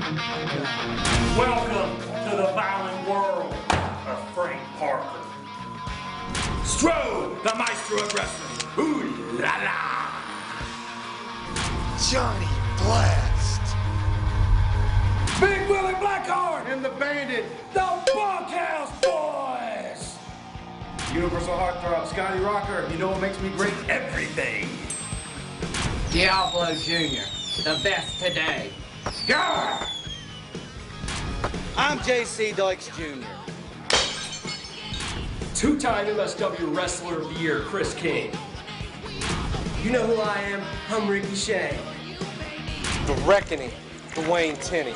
Welcome to the violent world of Frank Parker. Strode, the maestro of wrestling. Ooh la la. Johnny Blast. Big Willie Blackheart. And the Bandit. The Bunkhouse Boys. Universal Heartthrob, Scotty Rocker. You know what makes me great? Everything. Diablo Jr., the best today. Yeah. I'm JC Dykes Jr. Two-time MSW Wrestler of the Year, Chris King. You know who I am? I'm Ricky Shea. The Reckoning, Dwayne Tenney.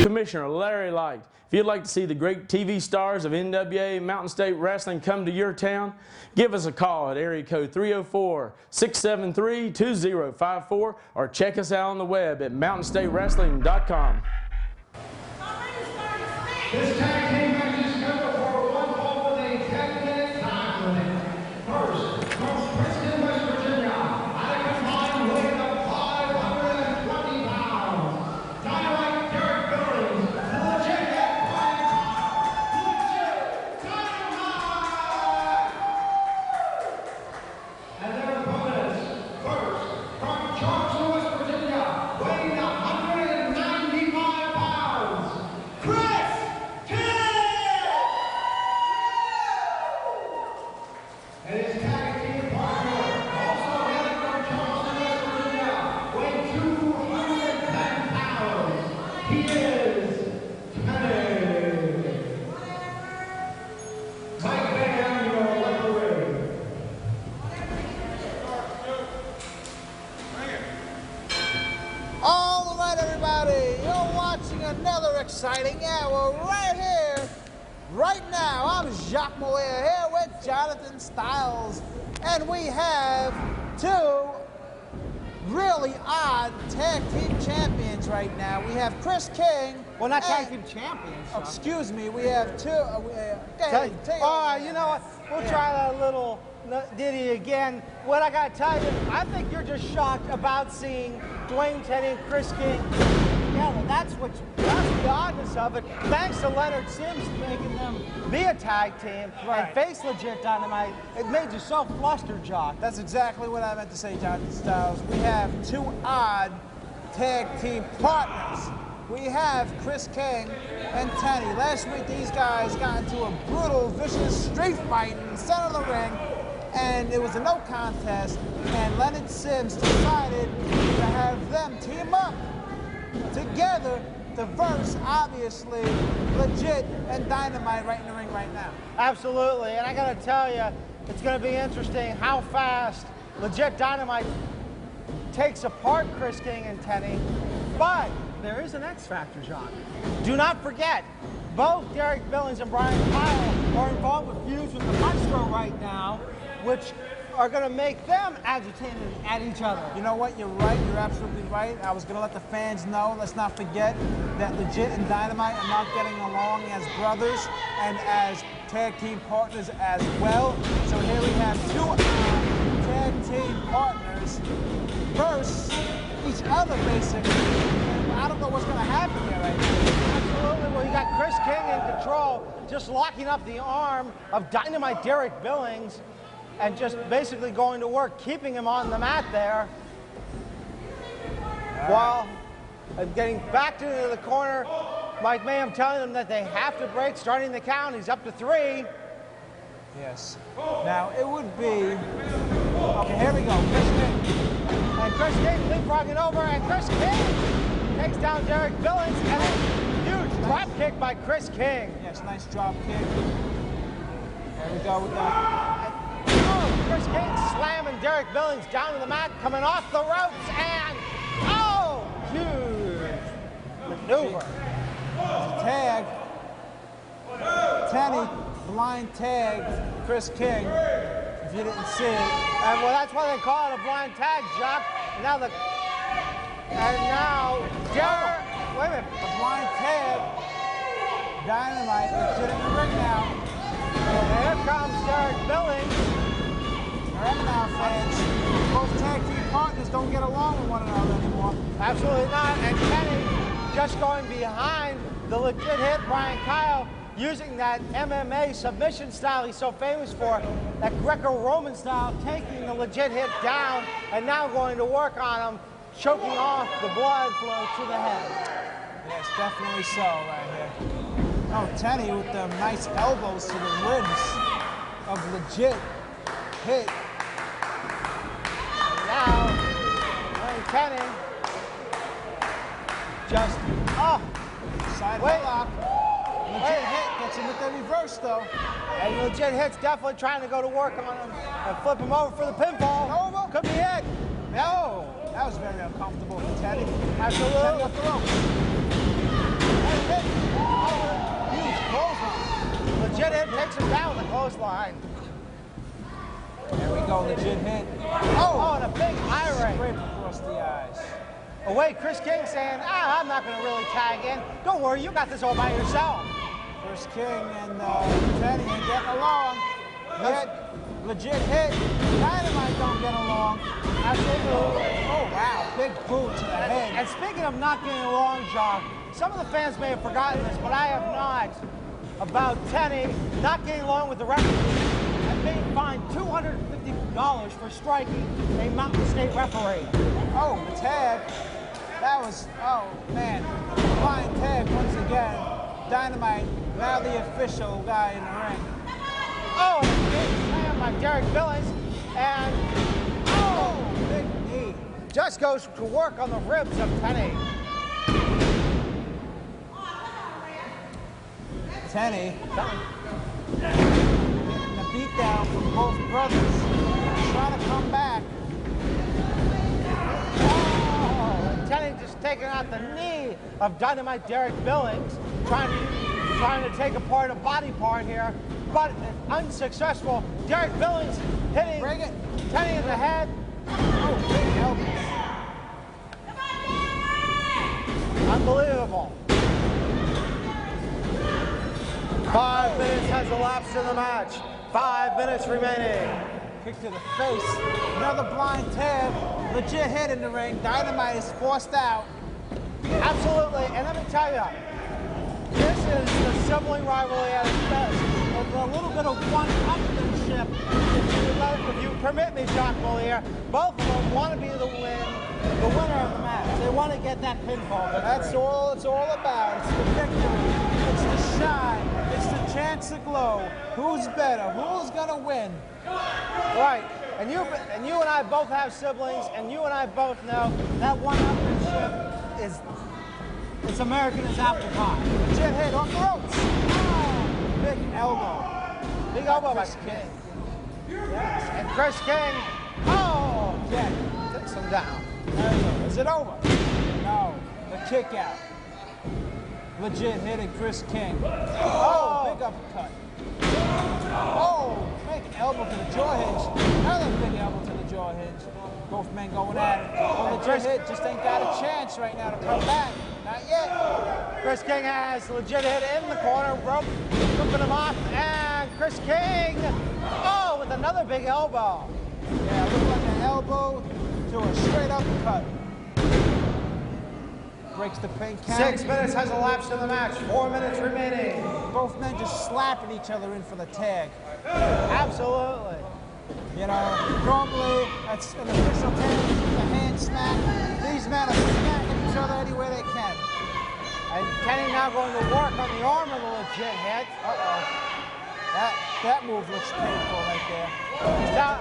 Commissioner Larry Light. If you'd like to see the great TV stars of NWA Mountain State Wrestling come to your town, give us a call at area code 304-673-2054 or check us out on the web at mountainstatewrestling.com. This tag team match is scheduled for one fall with a 10-minute time limit. First, from Princeton, West Virginia, at a combined weight of 520 pounds, Dynamite Derek Billings, Legit Brian Connor, Legit Dynamite! And their opponents, first, from Charleston, West Virginia, weighing 195 pounds, Chris! And his tag team partner, also hailing from Charleston, West Virginia, weighing 210 pounds. He is Teddy. Mike Van, your referee. All right, everybody, you're watching another exciting hour right here, right now. I'm Jacques Moyer here with Jonathan Styles, and we have two really odd tag team champions right now. We have Chris King. Well, not tag and- team champions. Oh, excuse me, we have two. All right, you know what? We'll try that little ditty again. What I gotta tell you, I think you're just shocked about seeing Dwayne Tenney and Chris King together. That's the oddness of it. Thanks to Leonard Sims making them be a tag team and face Legit Dynamite. It made you so flustered, Jock. That's exactly what I meant to say, Jonathan Styles. We have two odd tag team partners. We have Chris King and Tenney. Last week, these guys got into a brutal, vicious street fight in the center of the ring, and it was a no contest, and Leonard Sims decided to have them team up together to verse, obviously, Legit and Dynamite right in the ring right now. Absolutely, and I gotta tell you, it's gonna be interesting how fast Legit Dynamite takes apart Chris King and Tenney, but there is an X factor, John. Do not forget, both Derek Billings and Brian Kyle are involved with feuds with the Maestro right now, which are going to make them agitated at each other. You know what? You're right. You're absolutely right. I was going to let the fans know. Let's not forget that Legit and Dynamite are not getting along as brothers and as tag team partners as well. So here we have two tag team partners versus each other, basically. And I don't know what's going to happen here right now. Absolutely. Well, you got Chris King in control, just locking up the arm of Dynamite Derek Billings and just basically going to work, keeping him on the mat there. While getting back to the corner, Mike Mayhem telling them that they have to break, starting the count. He's up to 3. Yes. Now, it would be... Okay, here we go. Chris King. And Chris King leapfrogging over, and Chris King takes down Derek Billings, and a huge drop kick by Chris King. Yes, nice drop kick. There we go with that. Oh, Chris King slamming Derek Billings down to the mat, coming off the ropes, and oh, huge maneuver. Tag. Tenny blind tagged Chris King. If you didn't see it. And well, that's why they call it a blind tag, Jacques. And now Derek, wait a minute. A blind tag. Dynamite is getting the ring now. And here comes Derek Billings. Remember now, fans, both tag team partners don't get along with one another anymore. Absolutely not. And Kenny just going behind the legit hit Brian Kyle, using that MMA submission style he's so famous for, that Greco-Roman style, taking the legit hit down and now going to work on him, choking off the blood flow to the head. Yes, definitely so right here. Oh, Tenny with the nice elbows to the ribs of legit hit. And now, Kenny just, side lock. Legit hit gets him with the reverse though. And legit hit's definitely trying to go to work on him and flip him over for the pinfall. Over. Could be it. No. That was very uncomfortable for Tenny. Absolutely. Tenny up the rope. And hit. Huge clothesline. Legit hit takes him down with the clothesline. There we go, legit hit. Oh, and a big eye ring. Scrape across the eyes. Away, Chris King saying, I'm not going to really tag in. Don't worry, you got this all by yourself. Chris King and Tenny ain't getting along. Yet, legit hit. Dynamite don't get along. Absolutely. Oh, wow. Big boot to the head. And speaking of not getting along, John, some of the fans may have forgotten this, but I have not, about Tenny not getting along with the referee and being fined $250 for striking a Mountain State referee. Oh, the tag. That was, oh, man. Flying tag once again. Dynamite, now the official guy in the ring. Oh, and a big slam by Derek Billings. And, oh, Big knee. just goes to work on the ribs of Tenny. Tenny. Getting the beat down from both brothers. Trying to come back. Tenny just taking out the knee of Dynamite Derek Billings, trying to take apart a body part here, but unsuccessful. Derek Billings hitting Tenny in the head. Oh, big elbows. Unbelievable. 5 minutes has elapsed in the match. 5 minutes remaining. Kick to the face. Another blind tag. Legit hit in the ring. Dynamite is forced out. Absolutely. And let me tell you, this is the sibling rivalry at its best. With a little bit of one-upmanship, if you permit me, Jacques Mollier. Both of them want to be the winner of the match. They want to get that pinfall victory. That's all it's all about. It's the victory. It's the shine. It's the chance to glow. Who's better? Who's gonna win? Right. And you and I both have siblings, and you and I both know that one-upmanship is it's American as apple pie. Legit hit off the ropes. Oh, big elbow. Big elbow by King. Yes. And Chris King, Yeah. takes him down. There you go. Is it over? No. The kick out. Legit hitting Chris King. Oh, big uppercut. Oh, big elbow to the jaw hinge. Another big elbow to the jaw hinge. Both men going at it. Oh, legit hit just ain't got a chance right now to come back. Not yet. Chris King has legit hit in the corner, rope, ripping him off, and Chris King, with another big elbow. Yeah, looked like an elbow to a straight uppercut. Breaks the pin count. 6 minutes has elapsed in the match. 4 minutes remaining. Both men just slapping each other in for the tag. Absolutely. You know, normally that's an official tag, the hand smack. These men are smacking each other anywhere they can. And Kenny now going to work on the arm of the legit hit. That move looks painful right there. Now,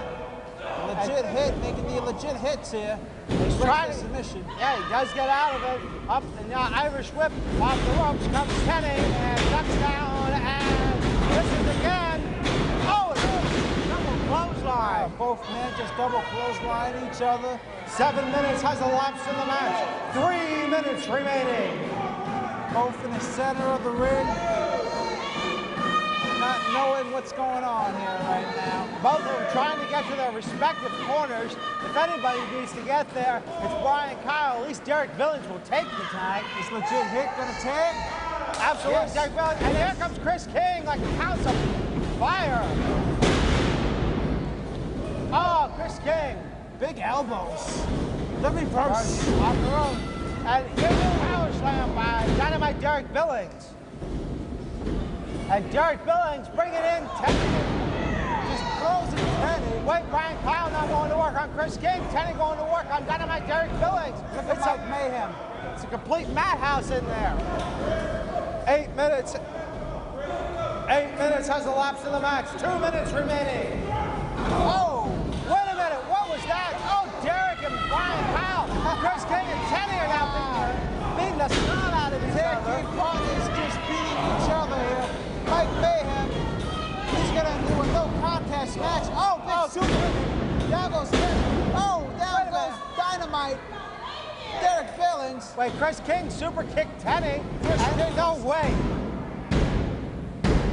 Legit hit, making the legit hits here. he's trying to submission. Yeah, he does get out of it. Up and now Irish whip off the ropes comes Kenny and ducks down and this is again. Oh, it's a double clothesline. Both men just double clothesline each other. 7 minutes has elapsed in the match. 3 minutes remaining. Both in the center of the ring. Not knowing what's going on here right now. Both of them trying to get to their respective corners. If anybody needs to get there, it's Brian Kyle. At least Derek Billings will take the tag. Is Legit Hit gonna tag? Absolutely, Yes. Derek Billings. And here comes Chris King like a house of fire. Oh, Chris King. Big elbows. Let me first. On the road. And here's a power slam by Dynamite Derek Billings. And Derek Billings bringing in Tenny. Just closing Tenny. Wait, Brian Kyle now going to work on Chris King. Tenny going to work on Dynamite Derek Billings. Look at Mike Mayhem. It's a complete madhouse in there. 8 minutes. 8 minutes has elapsed in the match. 2 minutes remaining. Oh, wait a minute. What was that? Oh, Derek and Brian Kyle. Chris King and Tenny are now beating the snot out of each Tag other. team partners just beating each other here. Mike Mayhem, he's gonna do a no contest match. Oh, big super. Down goes Tenny. Oh, down goes Dynamite. Derek Billings. Wait, Chris King super kicked Tenny. No way.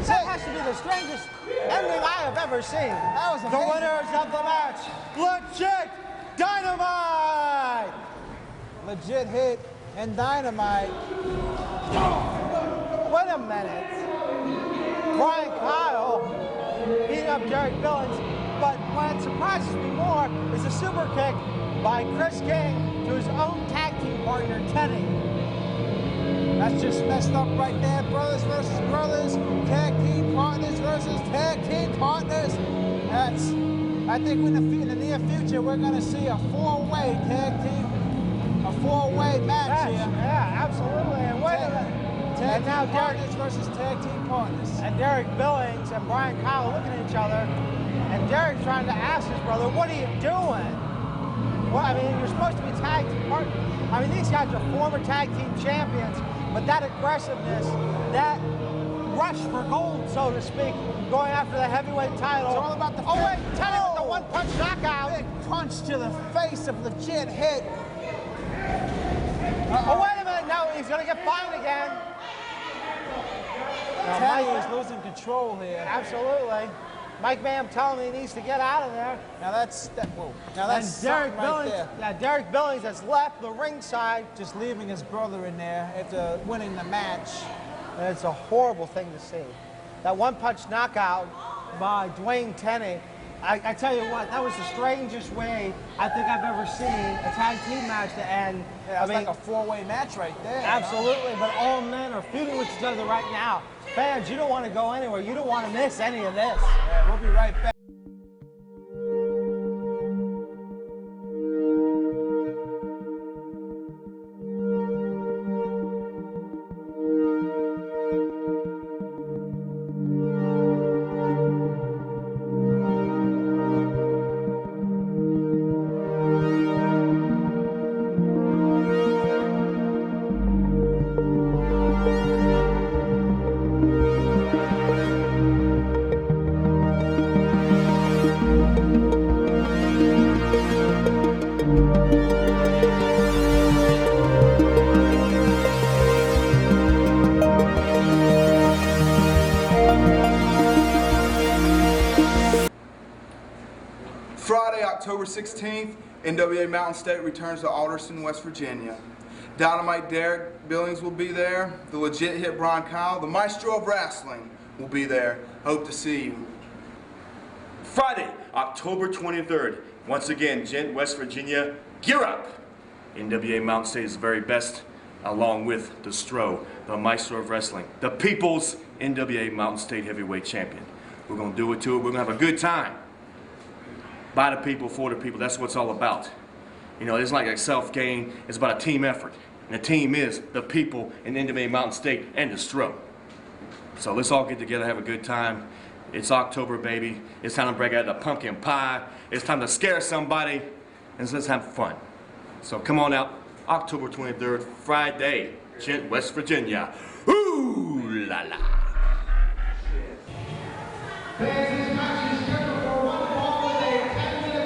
That has to be the strangest ending I have ever seen. That was the amazing. winners of the match. Legit Dynamite. Legit Hit and Dynamite. Wait a minute. Brian Kyle beating up Derek Billings, but what surprises me more is a super kick by Chris King to his own tag team partner, Tenny. That's just messed up right there. Brothers versus brothers. Tag team partners versus tag team partners. I think in the near future, we're going to see a four-way tag team, a four-way match here. Yeah, absolutely. And wait a minute. Tag team partners versus tag team partners. And Derek Billings and Brian Kyle looking at each other, and Derek's trying to ask his brother, what are you doing? Well, I mean, you're supposed to be tag team partners. I mean, these guys are former tag team champions, but that aggressiveness, that rush for gold, so to speak, going after the heavyweight title. It's all about the Oh, wait, Tenny with the one-punch knockout. Big punch to the face of Legit Hit. Oh, wait a minute. No, he's going to get fined again. Tenny is losing control here. Absolutely. Mike Mayhem telling me he needs to get out of there. Now that's Derek right Billings, there. yeah, Derek Billings has left the ringside. Just leaving his brother in there after winning the match. And it's a horrible thing to see. That one-punch knockout by Dwayne Tenny. I tell you what, that was the strangest way I think I've ever seen a tag team match to end. Yeah, it's like a four-way match right there. Absolutely, but all men are feuding with each other right now. Fans, you don't want to go anywhere. You don't want to miss any of this. Yeah, we'll be right back. Friday, October 16th, NWA Mountain State returns to Alderson, West Virginia. Dynamite Derek Billings will be there. The Legit Hit Brian Kyle, the Maestro of Wrestling, will be there. Hope to see you. Friday, October 23rd. Once again, Gent, West Virginia, gear up! NWA Mountain State is the very best, along with the Stro, the Maestro of Wrestling, the People's NWA Mountain State Heavyweight Champion. We're going to do it to it. We're going to have a good time. By the people, for the people. That's what it's all about. You know, it's like a self-gain. It's about a team effort. And the team is the people in NWA Mountain State and the Stro. So let's all get together, have a good time. It's October, baby. It's time to break out the pumpkin pie. It's time to scare somebody. And let's have fun. So come on out. October 23rd, Friday, Gent, West Virginia. Ooh la la. Fans, this match is scheduled for one fall with a 10-minute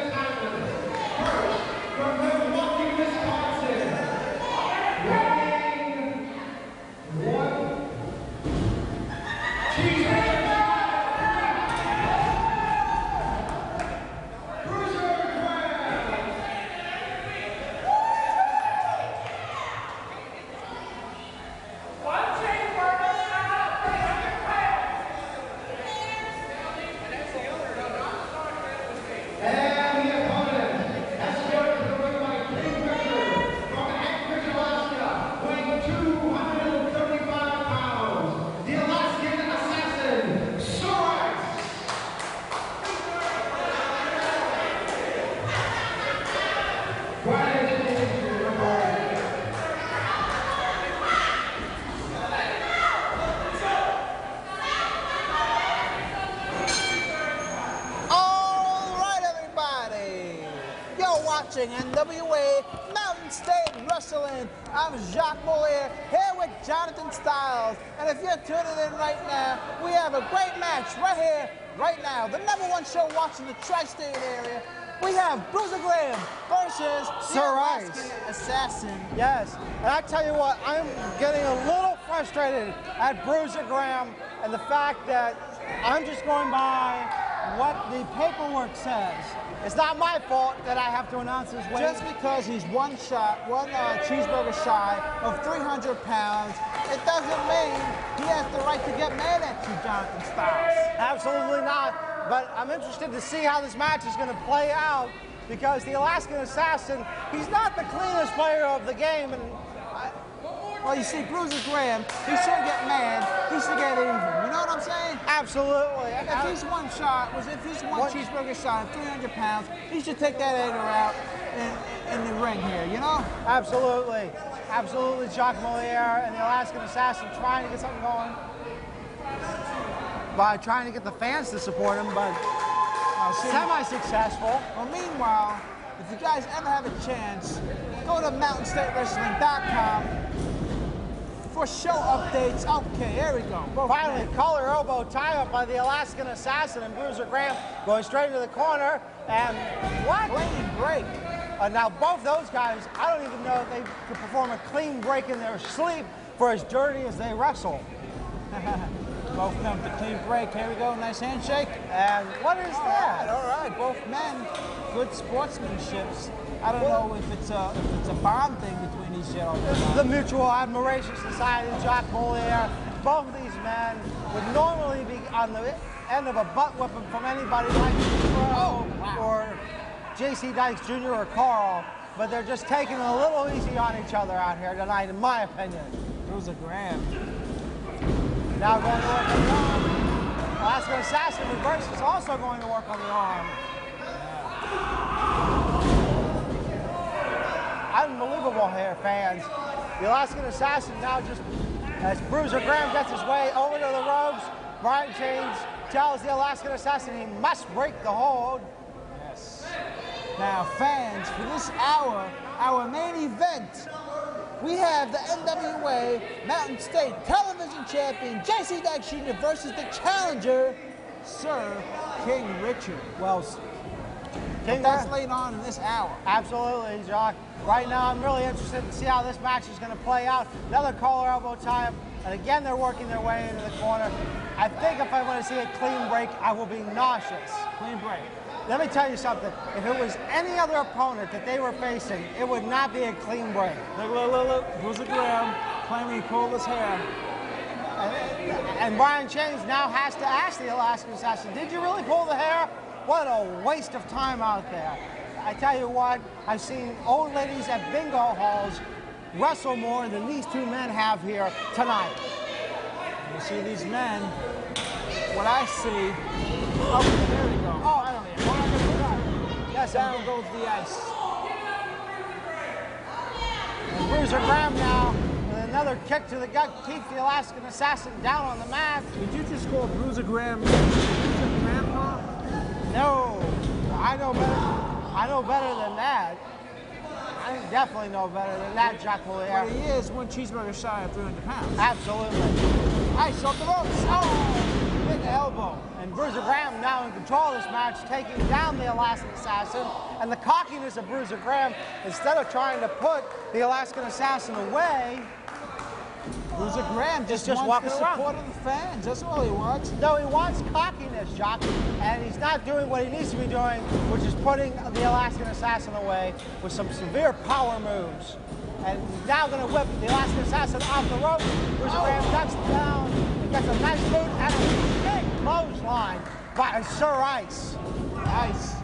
watching NWA Mountain State Wrestling. I'm Jacques Mollier here with Jonathan Styles. And if you're tuning in right now, we have a great match right here, right now. The #1 show watching the tri-state area. We have Bruiser versus the Alaskan Assassin. Yes, and I tell you what, I'm getting a little frustrated at Bruiser and the fact that I'm just going by what the paperwork says. It's not my fault that I have to announce his weight. Just because he's one cheeseburger shy of 300 pounds, it doesn't mean he has the right to get mad at you, Jonathan Styles. Absolutely not. But I'm interested to see how this match is going to play out because the Alaskan Assassin, he's not the cleanest player of the game. And well, you see, Bruiser Graham, he shouldn't get mad. He should get even. You know what I'm saying? Absolutely. If he's one cheeseburger shy of 300 pounds, he should take that anger out in the ring here, you know? Absolutely. Absolutely, Jacques Mollier and the Alaskan Assassin trying to get something going by trying to get the fans to support him, but semi-successful. Well, meanwhile, if you guys ever have a chance, go to mountainstatewrestling.com for show updates. Okay, here we go. Finally, collar elbow tie-up by the Alaskan Assassin and Bruiser Graham going straight into the corner. And what? Clean break. Now, both those guys, I don't even know if they could perform a clean break in their sleep for as dirty as they wrestle. Both come to clean break. Here we go. Nice handshake. And what is that? All right. Both men. Good sportsmanship. I don't know if it's a bond thing between these gentlemen. The Mutual Admiration Society, Jacques Mollier. Both of these men would normally be on the end of a butt whipping from anybody like Crow or J.C. Dykes Jr. or Carl, but they're just taking it a little easy on each other out here tonight, in my opinion. Bruiser Graham. Now going to work on the arm. Alaskan Assassin reverse is also going to work on the arm. Unbelievable here, fans. The Alaskan Assassin now just, as Bruiser Graham gets his way over to the ropes, Brian Chains tells the Alaskan Assassin he must break the hold. Yes. Now, fans, for this hour, our main event, we have the NWA Mountain State Television Champion J.C. Dykes Jr. versus the challenger, Sir King Richard. Well, that's later on in this hour. Absolutely, Jacques. Right now, I'm really interested to see how this match is going to play out. Another collar elbow tie-up, and again, they're working their way into the corner. I think if I want to see a clean break, I will be nauseous. Clean break. Let me tell you something. If it was any other opponent that they were facing, it would not be a clean break. Look. Bruiser Graham claiming he pulled his hair. And Brian Chains now has to ask the Alaskan Assassin, did you really pull the hair? What a waste of time out there. I tell you what, I've seen old ladies at bingo halls wrestle more than these two men have here tonight. You see these men, what I see, oh, there we go. Oh, yes, down goes the ice. And Bruiser Graham now with another kick to the gut keeps the Alaskan Assassin down on the mat. Did you just call Bruiser Graham Grandpa? No, I know better. I know better than that. I definitely know better than that, Jacques Mollier. But he is one cheeseburger shy of 300 pounds. Absolutely. Ice off the ropes. Oh, big elbow. And Bruiser Graham now in control of this match, taking down the Alaskan Assassin. And the cockiness of Bruiser Graham, instead of trying to put the Alaskan Assassin away, Bruiser Graham just wants walking the support of the fans. That's all he wants. No, he wants cockiness, Jacques, and he's not doing what he needs to be doing, which is putting the Alaskan Assassin away with some severe power moves. And he's now going to whip the Alaskan Assassin off the rope. Bruiser Graham ducks down, he gets a nice boot and a big clothesline by Sir Ice. Ice.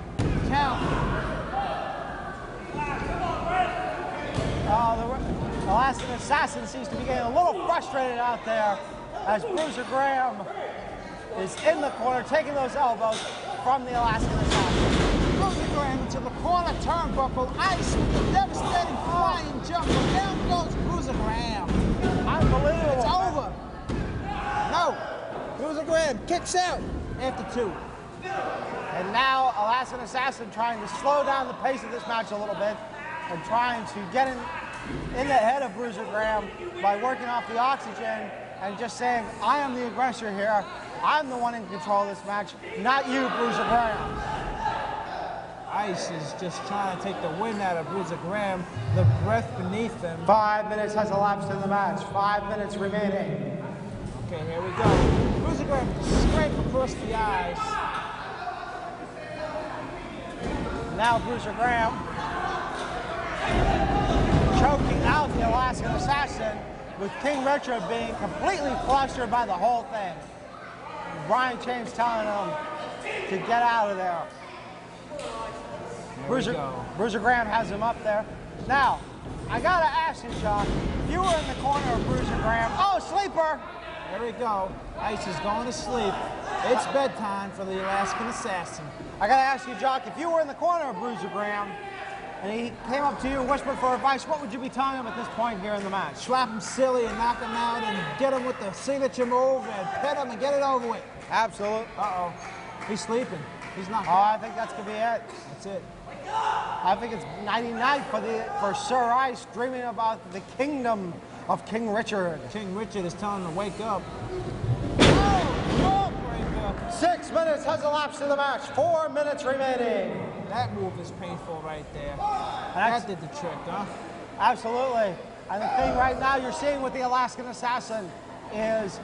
Count. The Alaskan Assassin seems to be getting a little frustrated out there as Bruiser Graham is in the corner, taking those elbows from the Alaskan Assassin. Bruiser Graham into the corner turnbuckle, Ice with the devastating flying jump, and down goes Bruiser Graham. Unbelievable. It's over. No. Bruiser Graham kicks out after two. And now Alaskan Assassin trying to slow down the pace of this match a little bit and trying to get in the head of Bruiser Graham by working off the oxygen and just saying, I am the aggressor here. I'm the one in control of this match, not you, Bruiser Graham. Ice is just trying to take the wind out of Bruiser Graham, the breath beneath him. 5 minutes has elapsed in the match. 5 minutes remaining. Okay, here we go. Bruiser Graham scrape across the eyes. Now Bruiser Graham choking out the Alaskan Assassin, with King Richard being completely flustered by the whole thing. Brian Chains telling him to get out of there. Bruiser Graham has him up there. Now, I gotta ask you, Chuck, if you were in the corner of Bruiser Graham, oh, sleeper! There we go. Ice is going to sleep. It's bedtime for the Alaskan Assassin. I gotta ask you, Jock, if you were in the corner of Bruiser Graham and he came up to you and whispered for advice, what would you be telling him at this point here in the match? Slap him silly and knock him out and get him with the signature move and pet him and get it over with. Absolute. Uh-oh. He's sleeping. He's not. Oh, I think that's gonna be it. That's it. I think it's nighty-night for Sir Ice, dreaming about the kingdom of King Richard. King Richard is telling him to wake up. 6 minutes has elapsed in the match. 4 minutes remaining. That move is painful right there. That did the trick, huh? Absolutely. And the thing right now you're seeing with the Alaskan Assassin is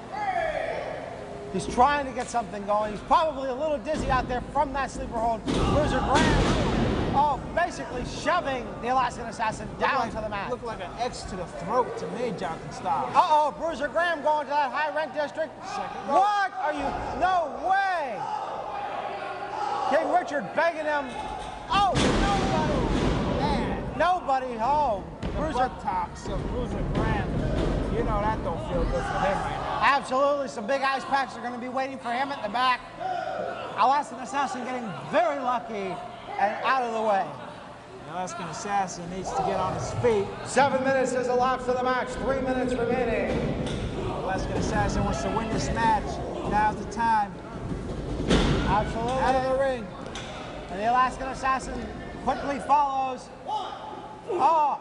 he's trying to get something going. He's probably a little dizzy out there from that sleeper hold. Bruiser Graham, basically shoving the Alaskan Assassin down to the mat. Looked like an X to the throat to me, Jonathan Styles. Uh-oh, Bruiser Graham going to that high rent district. What are you? No way! King Richard begging him. Oh, nobody! Man, nobody home. Bruiser talks of Bruiser Graham. You know that don't feel good for him right now. Absolutely, some big ice packs are going to be waiting for him at the back. Alaskan Assassin getting very lucky and out of the way. The Alaskan Assassin needs to get on his feet. 7 minutes has elapsed in the match. 3 minutes remaining. The Alaskan Assassin wants to win this match. Now's the time. Absolutely. Out of the ring. And the Alaskan Assassin quickly follows. Oh.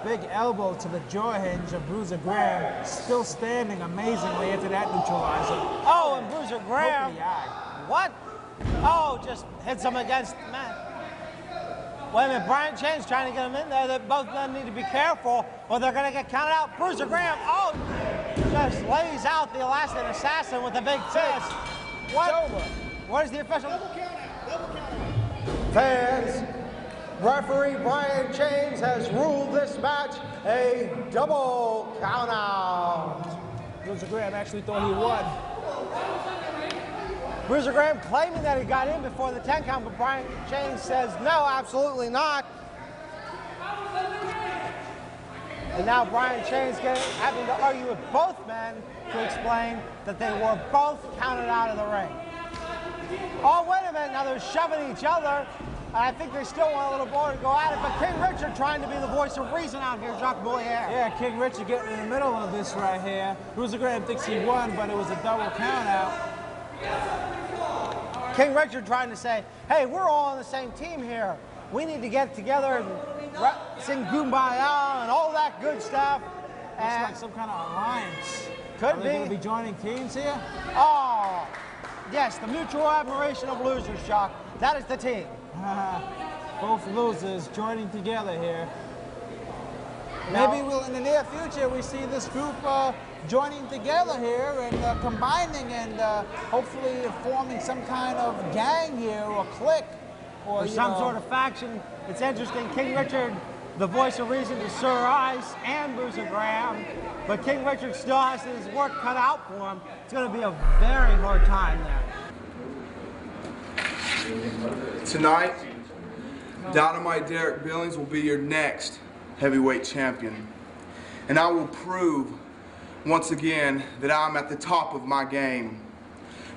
Big elbow to the jaw hinge of Bruiser Graham. Still standing amazingly into that neutralizer. Oh, and Bruiser Graham. Eye. What? Oh, just hits him against the mat. Wait a minute, Brian Chains trying to get him in there. Both of them need to be careful or they're going to get counted out. Bruiser Graham, just lays out the Alaskan Assassin with a big fist. What? What is the official? Double count out. Double count out. Fans, referee Brian Chains has ruled this match a double count out. Bruiser Graham actually thought he won. Bruiser Graham claiming that he got in before the 10 count, but Brian Chains says no, absolutely not. And now Brian Chains having to argue with both men to explain that they were both counted out of the ring. Oh, wait a minute, now they're shoving each other. And I think they still want a little more to go at it, but King Richard trying to be the voice of reason out here, Jacques Boulier. Yeah, King Richard getting in the middle of this right here. Bruiser Graham thinks he won, but it was a double count out. King Richard trying to say, hey, we're all on the same team here. We need to get together and sing Kumbaya and all that good stuff. Looks like some kind of alliance. Could Are they going to be joining teams here? Oh, yes, the mutual admiration of losers, Jacques. That is the team. Both losers joining together here. Maybe in the near future we see this group joining together here and combining and hopefully forming some kind of gang here or clique. Or some sort of faction. It's interesting, King Richard, the voice of reason to Sir Ice and Bruiser Graham, but King Richard still has his work cut out for him. It's going to be a very hard time there. Tonight, Dynamite Derek Billings will be your next heavyweight champion. And I will prove once again that I'm at the top of my game.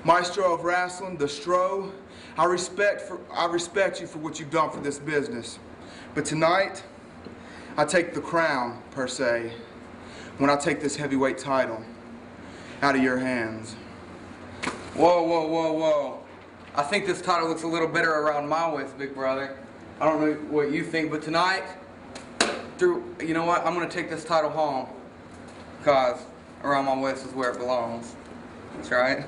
Maestro of wrestling, the Stro, I respect you for what you've done for this business. But tonight, I take the crown, per se, when I take this heavyweight title out of your hands. Whoa, whoa, whoa, whoa. I think this title looks a little better around my waist, big brother. I don't know what you think, but tonight, you know what? I'm going to take this title home. Because around my waist is where it belongs. That's right.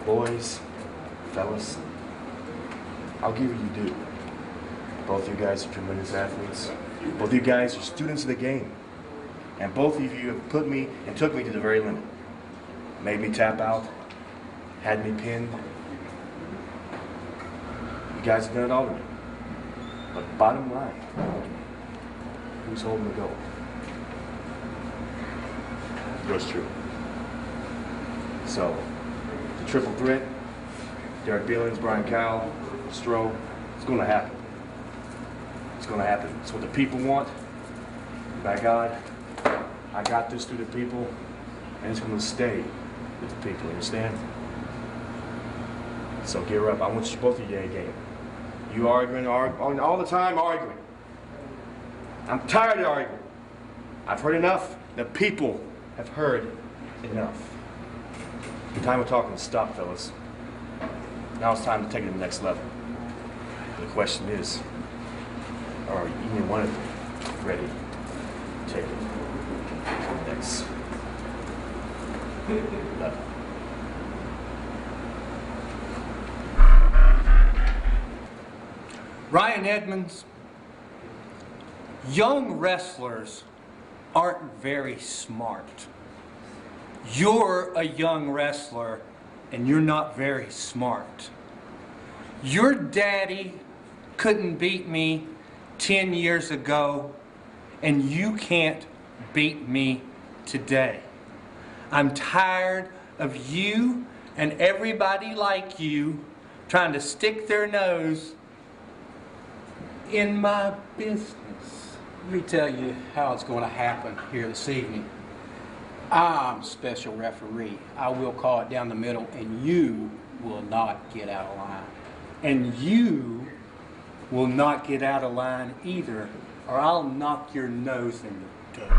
Boys, fellas, I'll give you due. Both you guys are tremendous athletes. Both of you guys are students of the game. And both of you have put me and took me to the very limit. Made me tap out, had me pinned. You guys have done it all to me. But bottom line, who's holding the gold? Yours true. So, the triple threat, Derek Billings, Brian Cowell, Stroh, it's going to happen. It's going to happen. It's what the people want. By God, I got this through the people, and it's going to stay with the people. You understand? So gear up. I want you both of you in a game. You arguing all the time, arguing. I'm tired of arguing. I've heard enough. The people have heard enough. The time of talking is stopped, fellas. Now it's time to take it to the next level. The question is, are either one of you ready to take it to the next level? Ryan Edmonds, young wrestlers aren't very smart. You're a young wrestler and you're not very smart. Your daddy couldn't beat me 10 years ago and you can't beat me today. I'm tired of you and everybody like you trying to stick their nose in my business. Let me tell you how it's going to happen here this evening. I'm special referee. I will call it down the middle, and you will not get out of line. And you will not get out of line either, or I'll knock your nose in the dirt.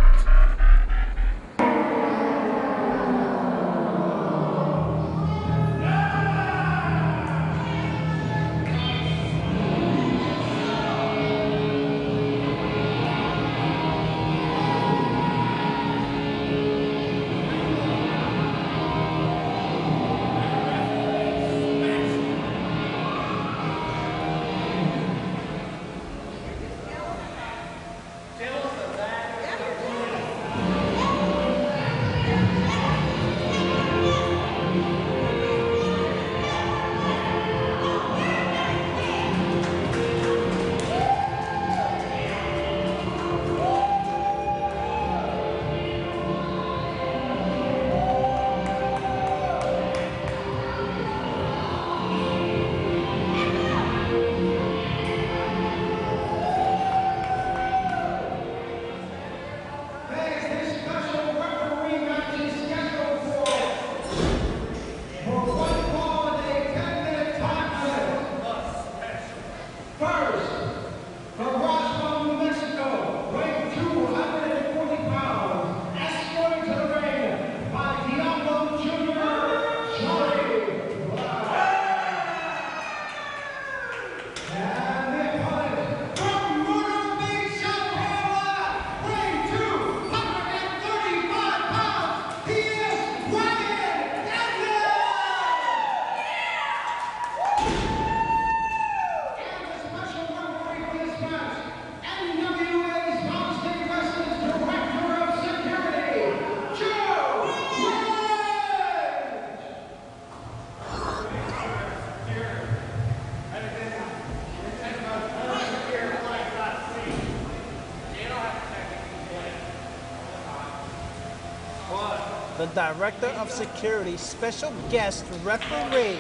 The Director of Security, special guest referee,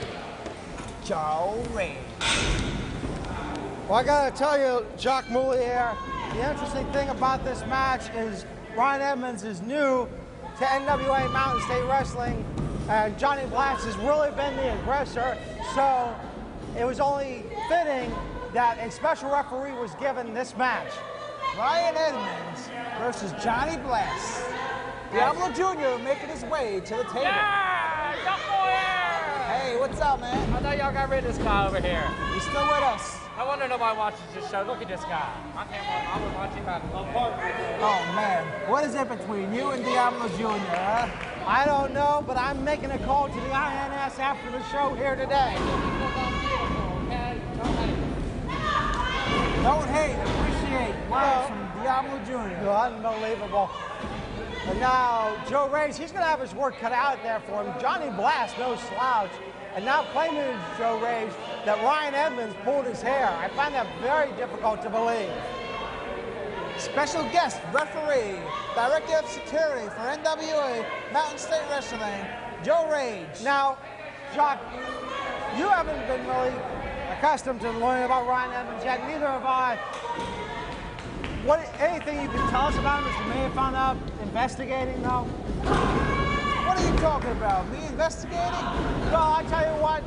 Joe Reed. Well, I gotta tell you, Jacques Moulier, the interesting thing about this match is Ryan Edmonds is new to NWA Mountain State Wrestling, and Johnny Blast has really been the aggressor, so it was only fitting that a special referee was given this match. Ryan Edmonds versus Johnny Blast. Diablo Jr. making his way to the table. Yeah! Jump boy! Hey, what's up, man? I thought y'all got rid of this guy over here. He's still with us. No wonder nobody watches this show. Look at this guy. I would watch him out of Oh, man. What is it between you and Diablo Jr., huh? I don't know, but I'm making a call to the INS after the show here today. Don't hate, appreciate. Wow, from Diablo Jr. Unbelievable. And now Joe Rage, he's going to have his work cut out there for him. Johnny Blast, no slouch. And now claiming Joe Rage that Ryan Edmonds pulled his hair. I find that very difficult to believe. Special guest referee, director of security for NWA Mountain State Wrestling, Joe Rage. Now, Jacques, you haven't been really accustomed to learning about Ryan Edmonds yet, neither have I. Anything you can tell us about him that you may have found out investigating, though? What are you talking about? Me investigating? Well, I tell you what,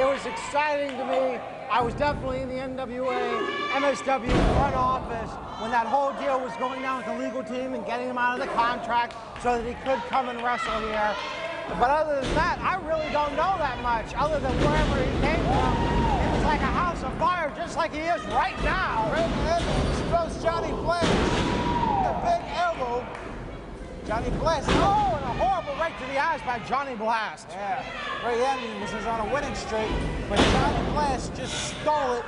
it was exciting to me. I was definitely in the NWA, MSW front office when that whole deal was going down with the legal team and getting him out of the contract so that he could come and wrestle here. But other than that, I really don't know that much, other than wherever he came from. It was like a house of fire, just like he is right now. Raymond Edmonds throws Johnny Blast with a big elbow. Johnny Blast. Oh, and a horrible right to the eyes by Johnny Blast. Yeah, Ray Edmonds was on a winning streak, but Johnny Blast just stole it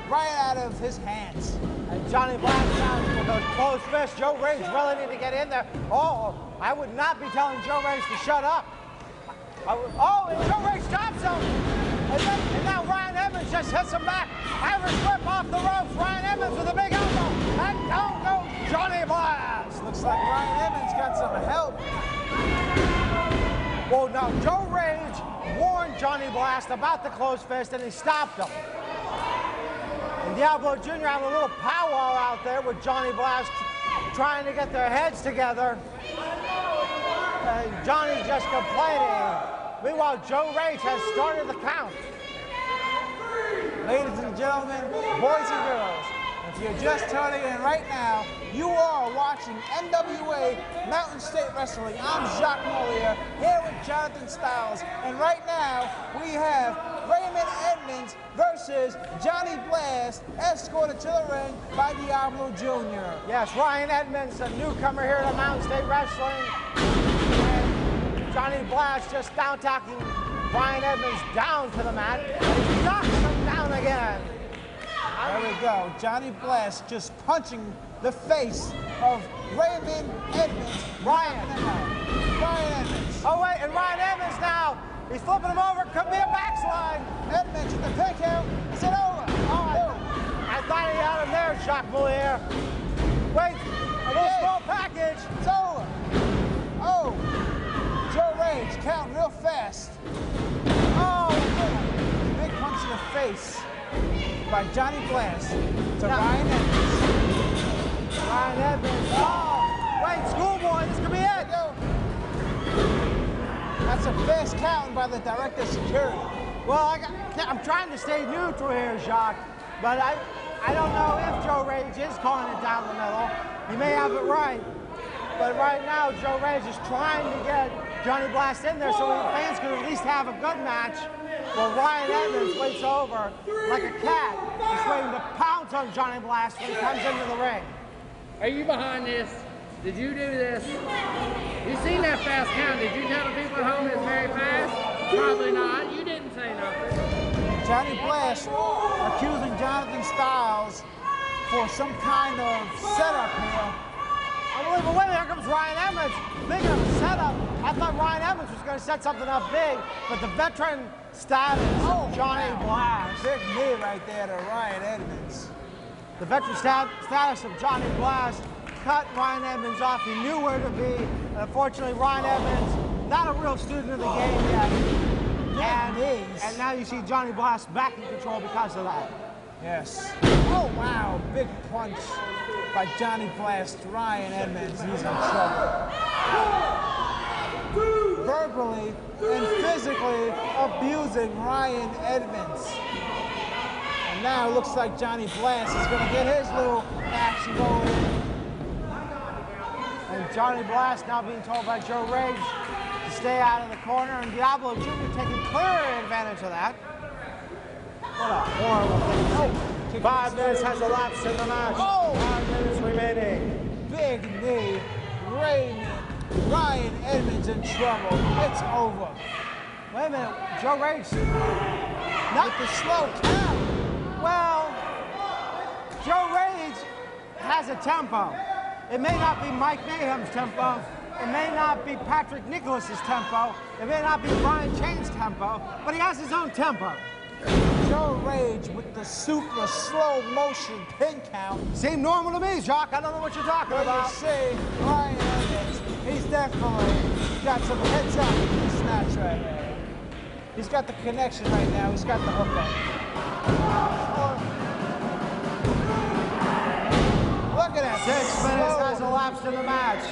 right out of his hands. And Johnny Blast now with those closed fists. Joe Rage really need to get in there. Oh, I would not be telling Joe Rage to shut up. Oh, and Joe Rage stops him. And now Ryan Edmonds just hits him back. Irish whip off the ropes. Ryan Edmonds with a big elbow. And down goes Johnny Blast. Looks like Ryan Edmonds got some help. Well, now Joe Rage warned Johnny Blast about the closed fist, and he stopped him. And Diablo Jr. had a little powwow out there with Johnny Blast trying to get their heads together. And Johnny just complaining. Meanwhile, Joe Rage has started the count. Ladies and gentlemen, boys and girls, if you're just turning in right now, you are watching NWA Mountain State Wrestling. I'm Jacques Mollier, here with Jonathan Styles, and right now we have Raymond Edmonds versus Johnny Blast, escorted to the ring by Diablo Jr. Yes, Ryan Edmonds, a newcomer here to Mountain State Wrestling. And Johnny Blast just down-talking Ryan Edmonds down to the mat. And he knocks him down again. There we go. Johnny Blast just punching the face of Raymond Edmonds. Ryan Edmonds. Oh, wait, and Ryan Edmonds now. He's flipping him over. Could be a backslide. Edmonds at the pin count. Is it over? Oh, I thought he had him there, Jacques Mollier. Wait, a little small package. It's over. Oh, Joe Rage count real fast. Oh, big punch in the face by Johnny Blast to Ryan Edmonds. Ryan Edmonds. Oh, wait, schoolboy, this could be it. That's a fast count by the director of security. Well, I'm trying to stay neutral here, Jacques, but I don't know if Joe Rage is calling it down the middle. He may have it right. But right now, Joe Rage is trying to get Johnny Blast in there so the fans can at least have a good match. Well, Ryan Edmonds waits over like a cat, just waiting to pounce on Johnny Blast when he comes into the ring. Are you behind this? Did you do this? You seen that fast count? Did you tell the people at home it's very fast? Probably not. You didn't say nothing. Johnny Blast accusing Jonathan Styles for some kind of setup here. Unbelievable. Wait, here comes Ryan Edmonds. Big of a setup. I thought Ryan Edmonds was going to set something up big, but the veteran status of Johnny Blast. Big knee right there to Ryan Edmonds. The veteran status of Johnny Blast cut Ryan Edmonds off. He knew where to be. And unfortunately, Ryan Edmonds, not a real student of the game yet. And now you see Johnny Blast back in control because of that. Yes. Oh, wow. Big punch by Johnny Blast. Ryan Edmonds, he's in trouble. Verbally and physically abusing Ryan Edmonds. And now it looks like Johnny Blast is going to get his little action going. And Johnny Blast now being told by Joe Rage to stay out of the corner, and Diablo Jr. taking clear advantage of that. What a horrible thing. 5 minutes has elapsed in the match. 5 minutes remaining. Big knee. Ryan Edmonds in trouble. It's over. Wait a minute. Joe Rage. Not the slow count. Well, Joe Rage has a tempo. It may not be Mike Mayhem's tempo. It may not be Patrick Nicholas's tempo. It may not be Brian Chain's tempo, but he has his own tempo. Joe Rage with the super slow motion pin count. Seemed normal to me, Jacques. I don't know what you're talking about. You see, Ryan Edmonds, he's definitely got some heads up in this match right here. He's got the connection right now. He's got the hook up. Look at that. 6 minutes has elapsed in the match.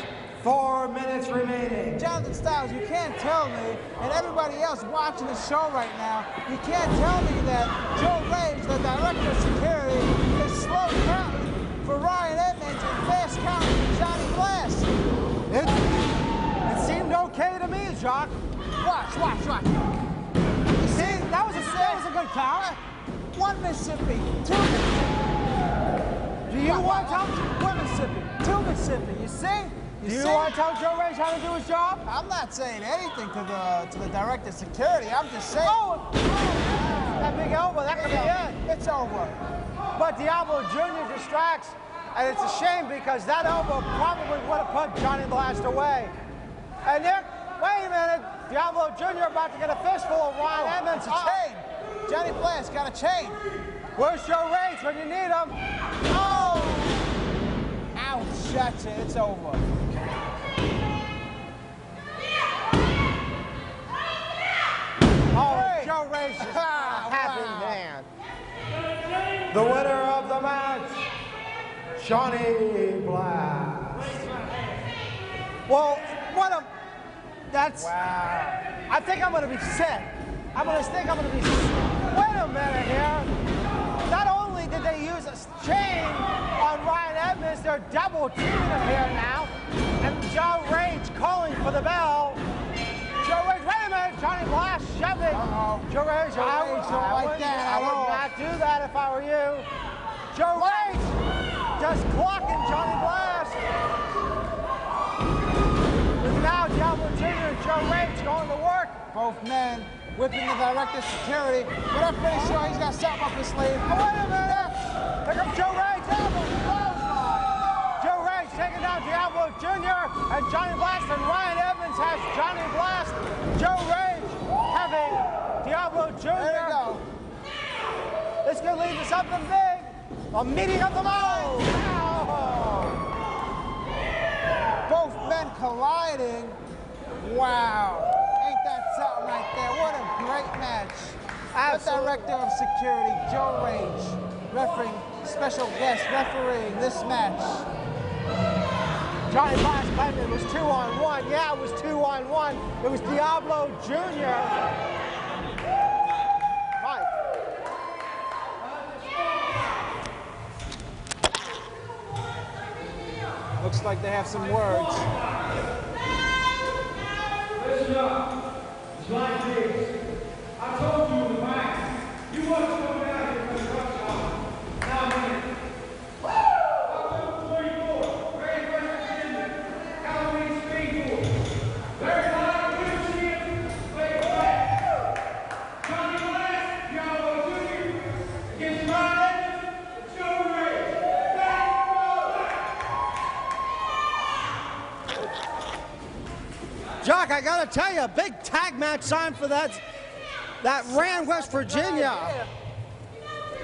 4 minutes remaining. Jonathan Styles, you can't tell me, and everybody else watching the show right now, you can't tell me that Joe Rage, the director of security, is slow counting for Ryan Edmonds and fast counting for Johnny Blast. It seemed okay to me, Jacques. Watch. You see, that was a good count. 1 Mississippi, 2 Mississippi. Do you want to tell 1 Mississippi, 2 Mississippi? You see? Do you want to tell Joe Rage how to do his job? I'm not saying anything to the director of security. I'm just saying. Oh, that big elbow, that could be it. It's over. But Diablo Jr. distracts, and it's a shame because that elbow probably would have put Johnny Blast away. And Nick, wait a minute. Diablo Jr. about to get a fistful of Ryan Edmonds. A chain. Johnny Blast got a chain. Where's Joe Rage when you need him? Oh! Ouch, that's it. It's over. Oh, Joe Rage is happy man. The winner of the match, Johnny Blast. Well, that's... Wow. I think I'm going to be sick. I'm going to be sick. Wait a minute here. Not only did they use a chain on Ryan Edmonds, they're double teaming him here now. And Joe Rage calling for the bell. Joe Rage, wait a minute, Johnny Blast shoving. Joe Rage, I would not do that if I were you. Joe Rage just clocking Johnny Blast. And now Diablo Jr. and Joe Rage going to work. Both men whipping the director of security, but I'm pretty sure he's got something up his sleeve. Oh, wait a minute! Here comes Joe Rage, Joe Rage taking down Diablo Jr. and Johnny Blast, and Ryan Edmonds has Johnny Blast. Joe Rage having Diablo Jr. There you go. This could lead to something big. A meeting of the minds. Both men colliding. Wow. Ain't that something right there? What a great match. The director of security, Joe Rage, refereeing, special guest refereeing this match. Johnny Blast claimed it was 2-on-1. Yeah, it was 2-on-1. It was Diablo Jr. Mike. Looks like they have some words. Listen up. It's like this. I told you in the back. You want to come out here for the truck stop. Now, man. October 24th, Grand West Virginia, Halloween Speed Force. There's a lot of good shit. Wait, Johnny Blast, Diablo Jr. against Ryan Edmonds and Joe Rage. Jock, I gotta tell you, a big tag match signed for that Rand, West Virginia.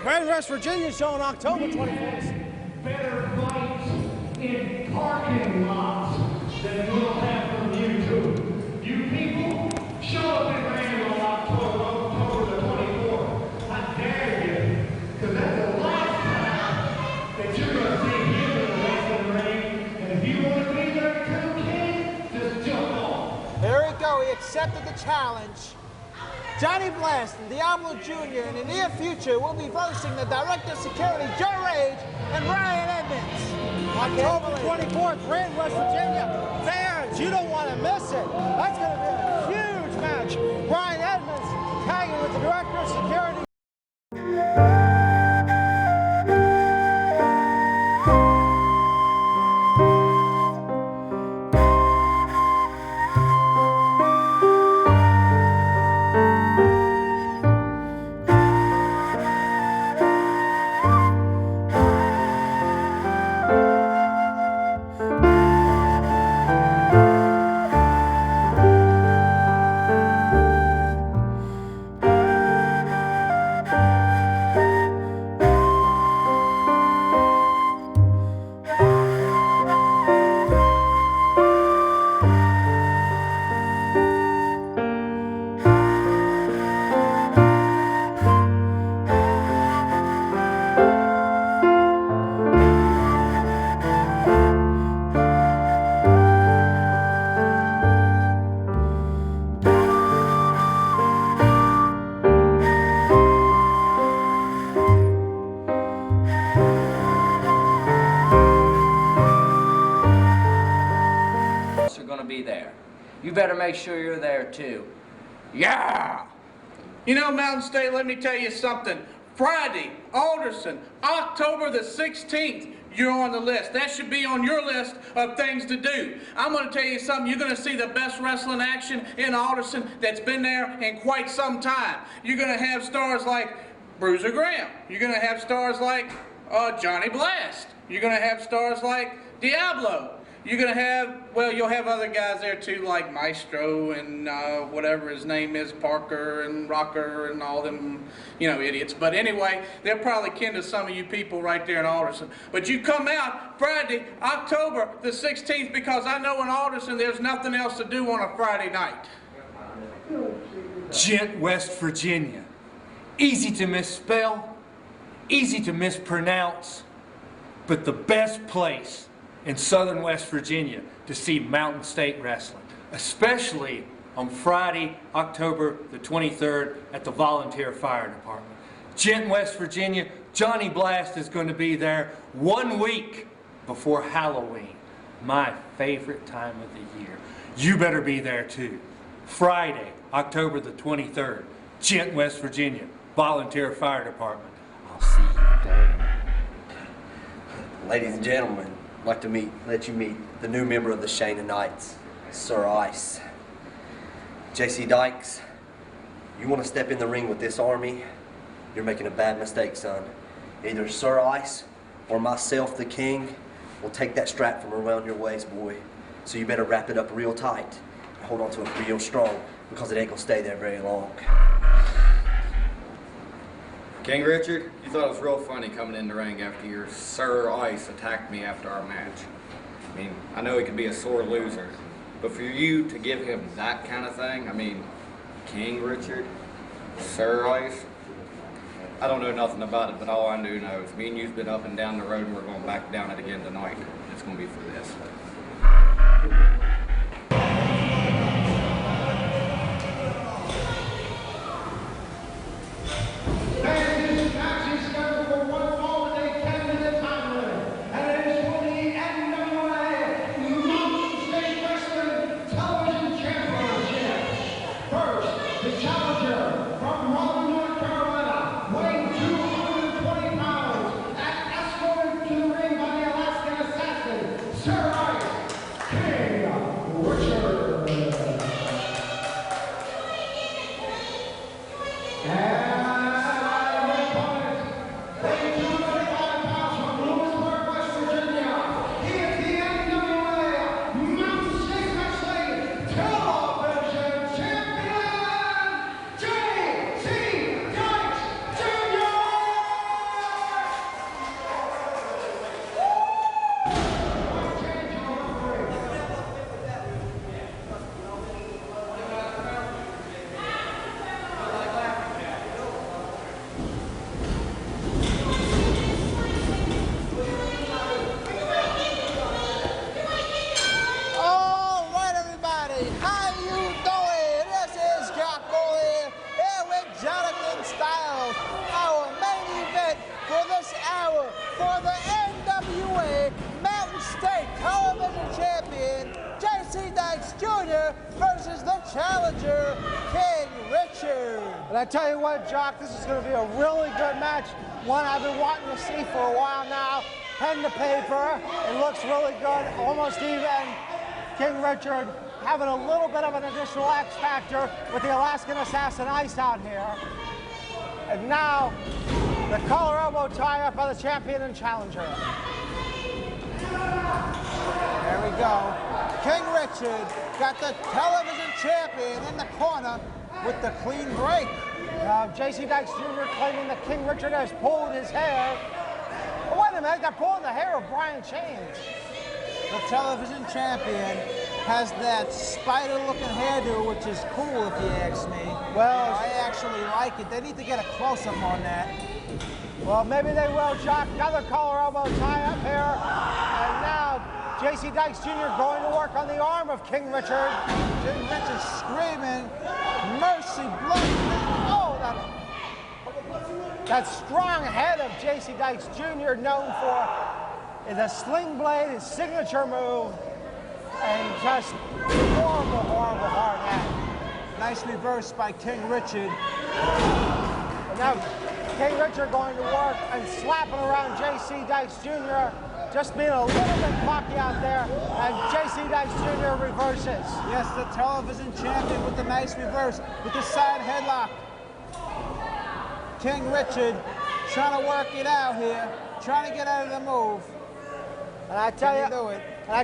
Rand, West Virginia show on October 24th. Better fights in parking lots than we'll have from you two. You people, show up in Rand on October the 24th. I dare you, because that's the last time that you're going to see him in the wrestling ring. And if you want to be there too, kid, just jump on. There we go, he accepted the challenge. Johnny Blast and Diablo Jr. in the near future will be versing the director of security, Joe Rage, and Ryan Edmonds. October 24th, Brandon, West Virginia. Fans, you don't want to miss it. That's going to be a huge match. Brian Edmonds tagging with the Director of Security. You better make sure you're there too. Yeah! You know, Mountain State, let me tell you something. Friday, Alderson, October the 16th, you're on the list. That should be on your list of things to do. I'm going to tell you something. You're going to see the best wrestling action in Alderson that's been there in quite some time. You're going to have stars like Bruiser Graham. You're going to have stars like Johnny Blast. You're going to have stars like Diablo. You're going to have, well, you'll have other guys there too, like Maestro and whatever his name is, Parker and Rocker and all them, you know, idiots. But anyway, they're probably kin to some of you people right there in Alderson. But you come out Friday, October the 16th, because I know in Alderson there's nothing else to do on a Friday night. Gent, West Virginia. Easy to misspell, easy to mispronounce, but the best place in southern West Virginia to see Mountain State Wrestling, especially on Friday, October the 23rd at the Volunteer Fire Department. Gent, West Virginia, Johnny Blast is going to be there 1 week before Halloween, my favorite time of the year. You better be there too. Friday, October the 23rd, Gent, West Virginia, Volunteer Fire Department. I'll see you there. Ladies and gentlemen, I'd like to let you meet the new member of the Shana Knights, Sir Ice. J.C. Dykes, you want to step in the ring with this army, you're making a bad mistake, son. Either Sir Ice or myself, the king, will take that strap from around your waist, boy. So you better wrap it up real tight and hold on to it real strong, because it ain't gonna stay there very long. King Richard, you thought it was real funny coming in the ring after your Sir Ice attacked me after our match. I mean, I know he could be a sore loser, but for you to give him that kind of thing, I mean, King Richard, Sir Ice, I don't know nothing about it, but all I do know is me and you've been up and down the road, and we're going back down it again tonight. It's going to be for this. This match is scheduled for 1 fall and a 10-minute time limit, and it is for the NWA Mountain State Wrestling Television Championship. First, the challenger from Raleigh, North Carolina, weighing 220 pounds, and escorted to the ring by the Alaskan assassin, Sir Ice, King Richard. challenger, King Richard. And I tell you what, Jock, this is going to be a really good match. One I've been wanting to see for a while now. Pen to paper. It looks really good, almost even. King Richard having a little bit of an additional X factor with the Alaskan Assassin Ice out here. And now, the collar elbow tie up by the champion and challenger. There we go. King Richard got the television champion in the corner with the clean break. Now, J.C. Dykes Jr. claiming that King Richard has pulled his hair. Oh, wait a minute, they're pulling the hair of Brian Chains. The television champion has that spider-looking hairdo, which is cool if you ask me. Well, I actually like it. They need to get a close-up on that. Well, maybe they will, Jock. Another collar elbow tie up here. And now, J.C. Dykes Jr. going to work on the arm of King Richard. King Richard screaming, mercy, blood. Oh, that strong head of J.C. Dykes Jr. known for the sling blade, his signature move, and just horrible, horrible hard head. Nice reverse by King Richard. And now King Richard going to work and slapping around J.C. Dykes Jr., just being a little bit cocky out there, and J.C. Dykes Jr. reverses. Yes, the television champion with the nice reverse, with the side headlock. King Richard trying to work it out here, trying to get out of the move. And I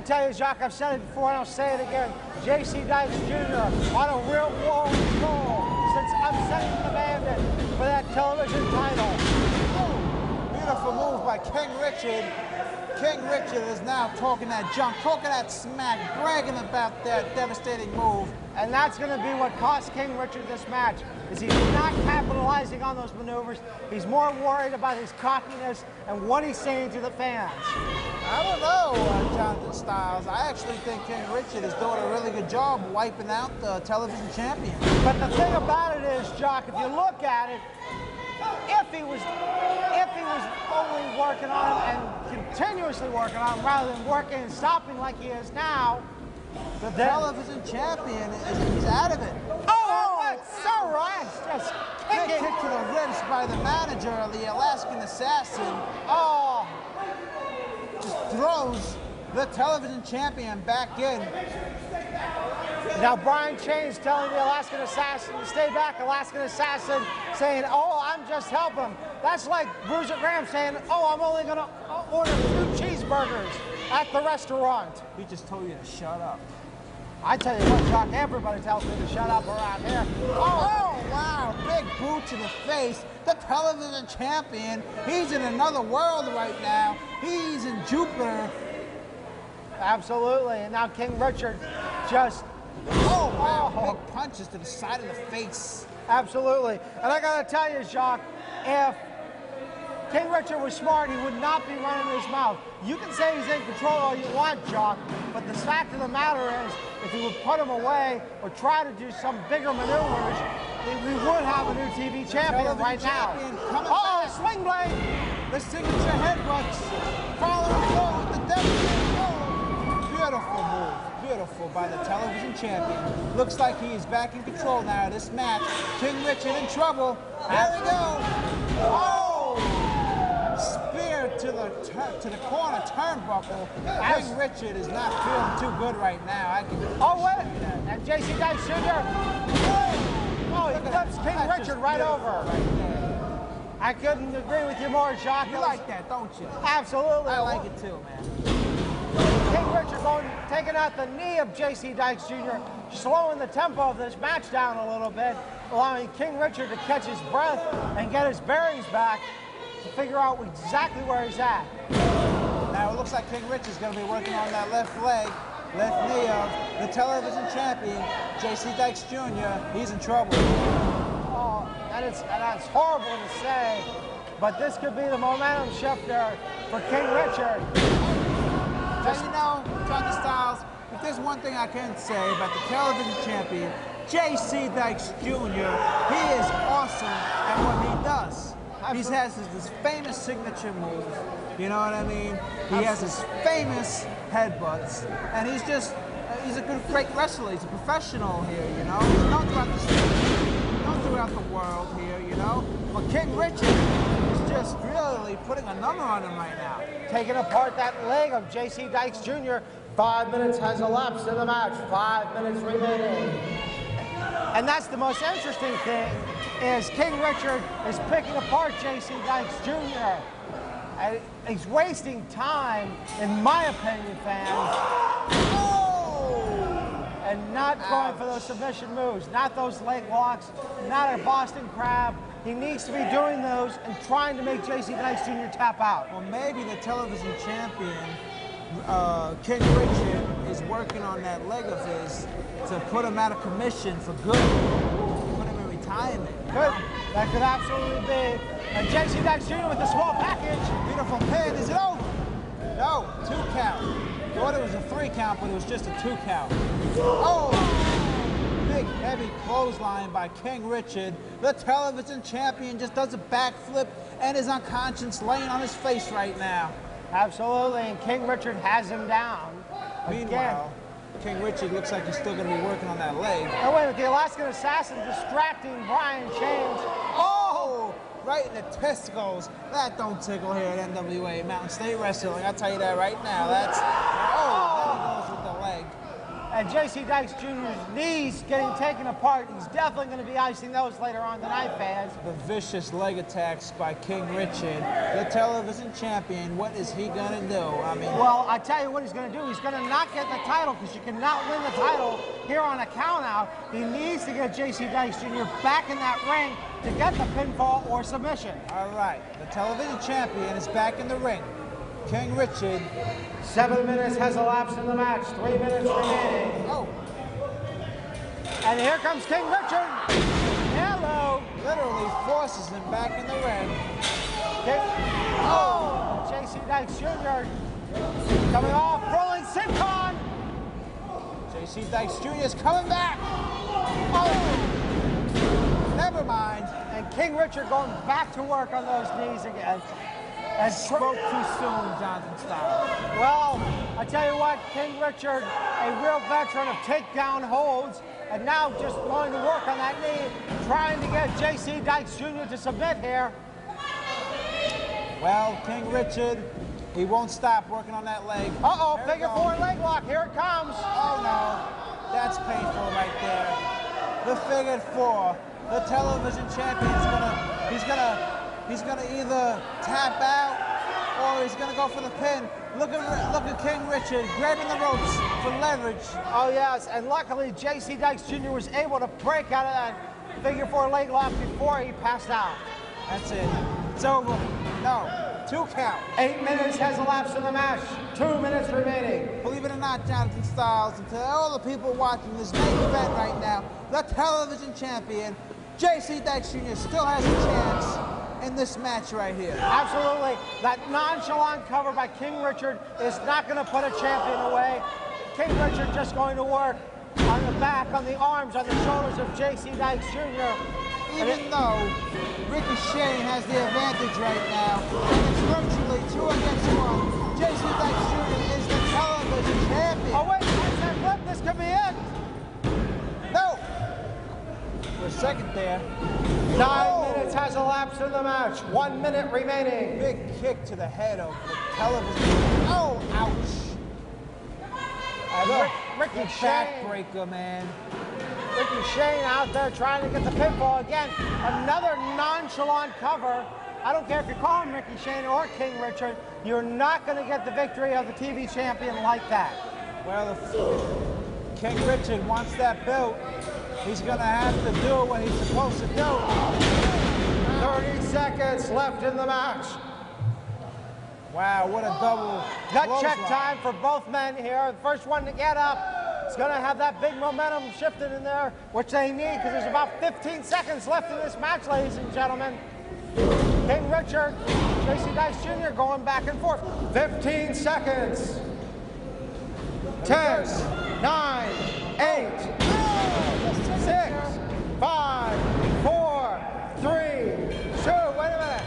tell you, Jacques, I've said it before and I'll say it again. J.C. Dykes Jr. on a real war goal since upsetting the Bandit for that television title. Oh, beautiful move by King Richard. King Richard is now talking that junk, talking that smack, bragging about that devastating move. And that's going to be what cost King Richard this match, is he's not capitalizing on those maneuvers. He's more worried about his cockiness and what he's saying to the fans. I don't know, Jonathan Styles. I actually think King Richard is doing a really good job wiping out the television champion. But the thing about it is, Jock, if you look at it, if he was only working on him and continuously working on him rather than working and stopping like he is now, the television champion is out of it. Oh, that's so right. Just kick to the ribs by the manager of the Alaskan Assassin. Oh, just throws the television champion back in. Now Brian Chains telling the Alaskan Assassin to stay back. Alaskan Assassin saying, oh, I'm just helping him. That's like Bruiser Graham saying, oh, I'm only going to order 2 cheeseburgers at the restaurant. He just told you to shut up. I tell you what, Jock, everybody tells me to shut up around here. Oh, wow, big boot to the face. The television champion, he's in another world right now. He's in Jupiter. Absolutely, and now King Richard just... Oh, wow, big punches to the side of the face. Absolutely, and I gotta tell you, Jacques, if King Richard was smart, he would not be running his mouth. You can say he's in control all you want, Jacques, but the fact of the matter is, if he would put him away or try to do some bigger maneuvers, we would have a new TV champion right now. Oh, sling blade! The signature headbutts, following through with the devastating move. Beautiful move. Beautiful by the television champion. Looks like he is back in control now of this match. King Richard in trouble. There we go. Oh! Spear to the corner turnbuckle. King Richard is not feeling too good right now. I can. Oh wait! And J.C. Dykes Jr. Oh, he flips King Richard right over. Right there. I couldn't agree with you more, Jacques. You like that, don't you? Absolutely. I like it too, man. King Richard taking out the knee of J.C. Dykes Jr., slowing the tempo of this match down a little bit, allowing King Richard to catch his breath and get his bearings back to figure out exactly where he's at. Now it looks like King Richard's going to be working on that left leg, left knee of the television champion, J.C. Dykes Jr. He's in trouble. Oh, and that's horrible to say, but this could be the momentum shifter for King Richard. Now, you know, Johnny Styles, if there's one thing I can say about the television champion, J.C. Dykes Jr., he is awesome at what he does. He has this famous signature move, you know what I mean? He has his famous headbutts, and he's just, he's a great wrestler. He's a professional here, you know. He's known throughout the state, known throughout the world here, you know. But King Richard is just really putting a number on him right now. Taking apart that leg of J.C. Dykes Jr. 5 minutes has elapsed in the match. 5 minutes remaining. And that's the most interesting thing, is King Richard is picking apart J.C. Dykes Jr. And he's wasting time, in my opinion, fans. Oh! And not going for those submission moves, not those leg locks, not a Boston Crab. He needs to be doing those and trying to make J.C. Dykes Jr. tap out. Well, maybe the television champion, King Richard, is working on that leg of his to put him out of commission for good, put him in retirement. Good. That could absolutely be. And J.C. Dykes Jr. with the small package. Beautiful pin. Is it over? No, 2 count. Thought it was a 3 count, but it was just a 2 count. Oh! Big, heavy clothesline by King Richard. The television champion just does a backflip and is unconscious, laying on his face right now. Absolutely, and King Richard has him down. Meanwhile, King Richard looks like he's still going to be working on that leg. Oh, wait, with the Alaskan Assassin distracting Brian James. Oh! Right in the testicles. That don't tickle here at NWA Mountain State Wrestling. I'll tell you that right now. That's... Oh! There he goes with the leg. And J.C. Dykes Jr.'s knees getting taken apart. He's definitely going to be icing those later on tonight, fans. The vicious leg attacks by King Richard, the television champion. What is he going to do? I mean... Well, I tell you what he's going to do. He's going to not get the title because you cannot win the title here on a count-out. He needs to get J.C. Dykes Jr. back in that ring to get the pinfall or submission. All right. The television champion is back in the ring. King Richard. 7 minutes has elapsed in the match. 3 minutes remaining. Oh. And here comes King Richard. Hello. Literally forces him back in the ring. Oh. J.C. Dykes Jr. coming off, rolling Sincon. J.C. Dykes Jr. is coming back. Oh. Never mind. And King Richard going back to work on those knees again. And spoke too soon, Johnson style. Well, I tell you what, King Richard, a real veteran of takedown holds, and now just going to work on that knee, trying to get J.C. Dykes Jr. to submit here. Well, King Richard, he won't stop working on that leg. Uh-oh, figure 4 leg lock, here it comes. Oh no, that's painful right there. The figure 4. The television champion he's gonna either tap out or he's gonna go for the pin. Look at King Richard grabbing the ropes for leverage. Oh yes, and luckily J.C. Dykes Jr. was able to break out of that figure 4 leg lock before he passed out. That's it. It's over. No. 2 count. 8 minutes has elapsed in the match. 2 minutes remaining. Believe it or not, Jonathan Styles, and to all the people watching this main event right now, the television champion, J.C. Dykes Jr. still has a chance in this match right here. Absolutely. That nonchalant cover by King Richard is not going to put a champion away. King Richard just going to work on the back, on the arms, on the shoulders of J.C. Dykes Jr. Even though Ricky Shane has the advantage right now, and it's virtually 2 against 1, J.C. Dykes Jr. is the television champion. Oh wait, watch that flip, this could be it. No. For a second there. 9 minutes has elapsed in the match. 1 minute remaining. Big kick to the head of the television. Oh, ouch. Ricky Shane. Backbreaker, man. Ricky Shane out there trying to get the pinfall again. Another nonchalant cover. I don't care if you call him Ricky Shane or King Richard. You're not going to get the victory of the TV champion like that. Well, if King Richard wants that belt, he's going to have to do what he's supposed to do. 30 seconds left in the match. Wow, what a double. Gut check time for both men here. The first one to get up is going to have that big momentum shifted in there, which they need because there's about 15 seconds left in this match, ladies and gentlemen. King Richard, J.C. Dykes Jr. going back and forth. 15 seconds. 10, 9, 8, 6, 5, 4, 3, 2. Wait a minute.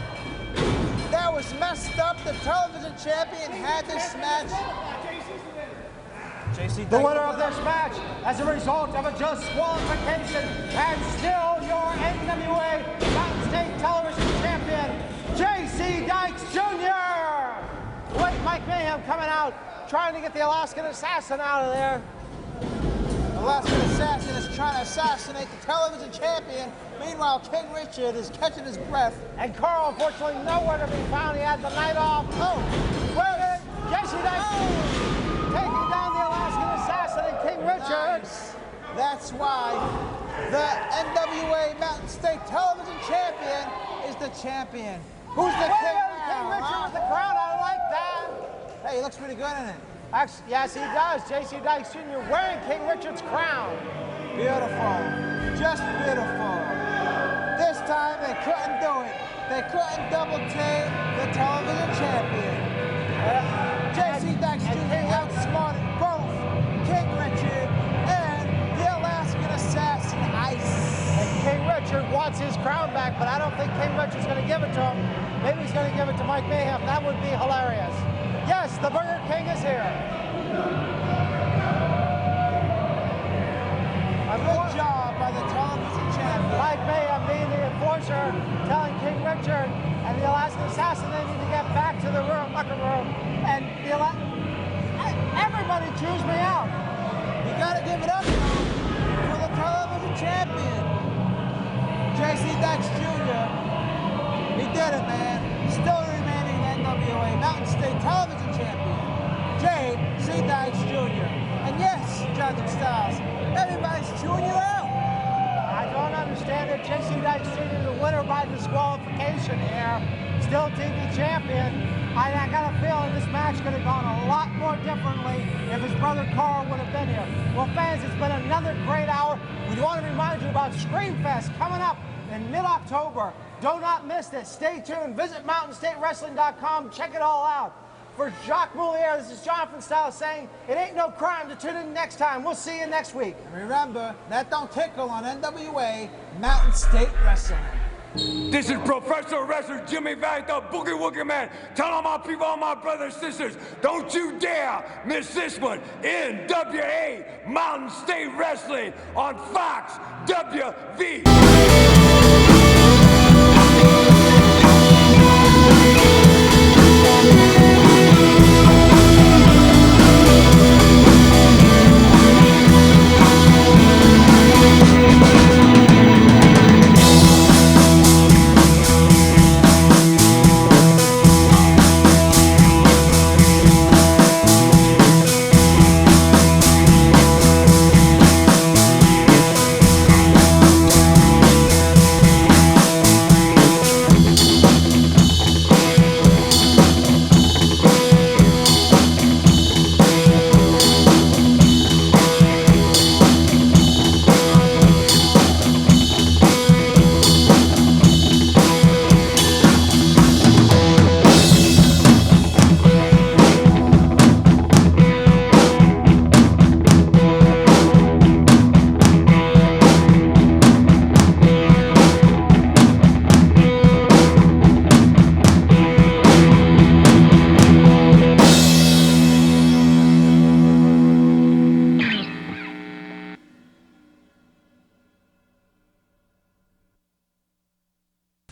That was messed up. The television champion had this match. The winner of this match, as a result of a disqualification, and still your NWA Mountain State Television Champion, J.C. Dykes Jr. With Mike Mayhem coming out, trying to get the Alaskan Assassin out of there. Alaskan Assassin is trying to assassinate the television champion. Meanwhile, King Richard is catching his breath. And Carl, unfortunately, nowhere to be found. He had the night off. Oh, where is Jesse Dykes taking down the Alaskan Assassin and King Richard. Nice. That's why the NWA Mountain State Television Champion is the champion. Who's the king now? King Richard with the crown. I like that. Hey, he looks pretty good in it. Actually, yes, he does. J.C. Dykes Jr. wearing King Richard's crown. Beautiful. Just beautiful. This time they couldn't do it. They couldn't double team the television champion. J.C. Dykes Jr. outsmarted both King Richard and the Alaskan Assassin Ice. And King Richard wants his crown back, but I don't think King Richard's going to give it to him. Maybe he's going to give it to Mike Mayhem. That would be hilarious. Yes, the Burger King is here. A good job by the television champion. Mike Mayhem being the enforcer, telling King Richard and the Alaskan Assassin they need to get back to the locker room. And everybody chews me out. You gotta give it up for the television champion. J.C. Dykes Jr. He did it, man. Still remaining NWA Mountain State Television Champion, J.C. Dykes Jr. And yes, Jonathan Styles, everybody's chewing you out. I don't understand it. J.C. Dykes Jr. the winner by disqualification here. Still TV champion. I got a feeling this match could have gone a lot more differently if his brother Carl would have been here. Well, fans, it's been another great hour. We want to remind you about Screamfest coming up in mid-October. Do not miss this. Stay tuned. Visit mountainstatewrestling.com. Check it all out. For Jacques Moulier, this is Jonathan Styles saying it ain't no crime to tune in next time. We'll see you next week. And remember, that don't tickle on NWA Mountain State Wrestling. This is professional wrestler Jimmy Valiant, the Boogie Woogie Man. Tell all my people, all my brothers and sisters, don't you dare miss this one. NWA Mountain State Wrestling on Fox WV.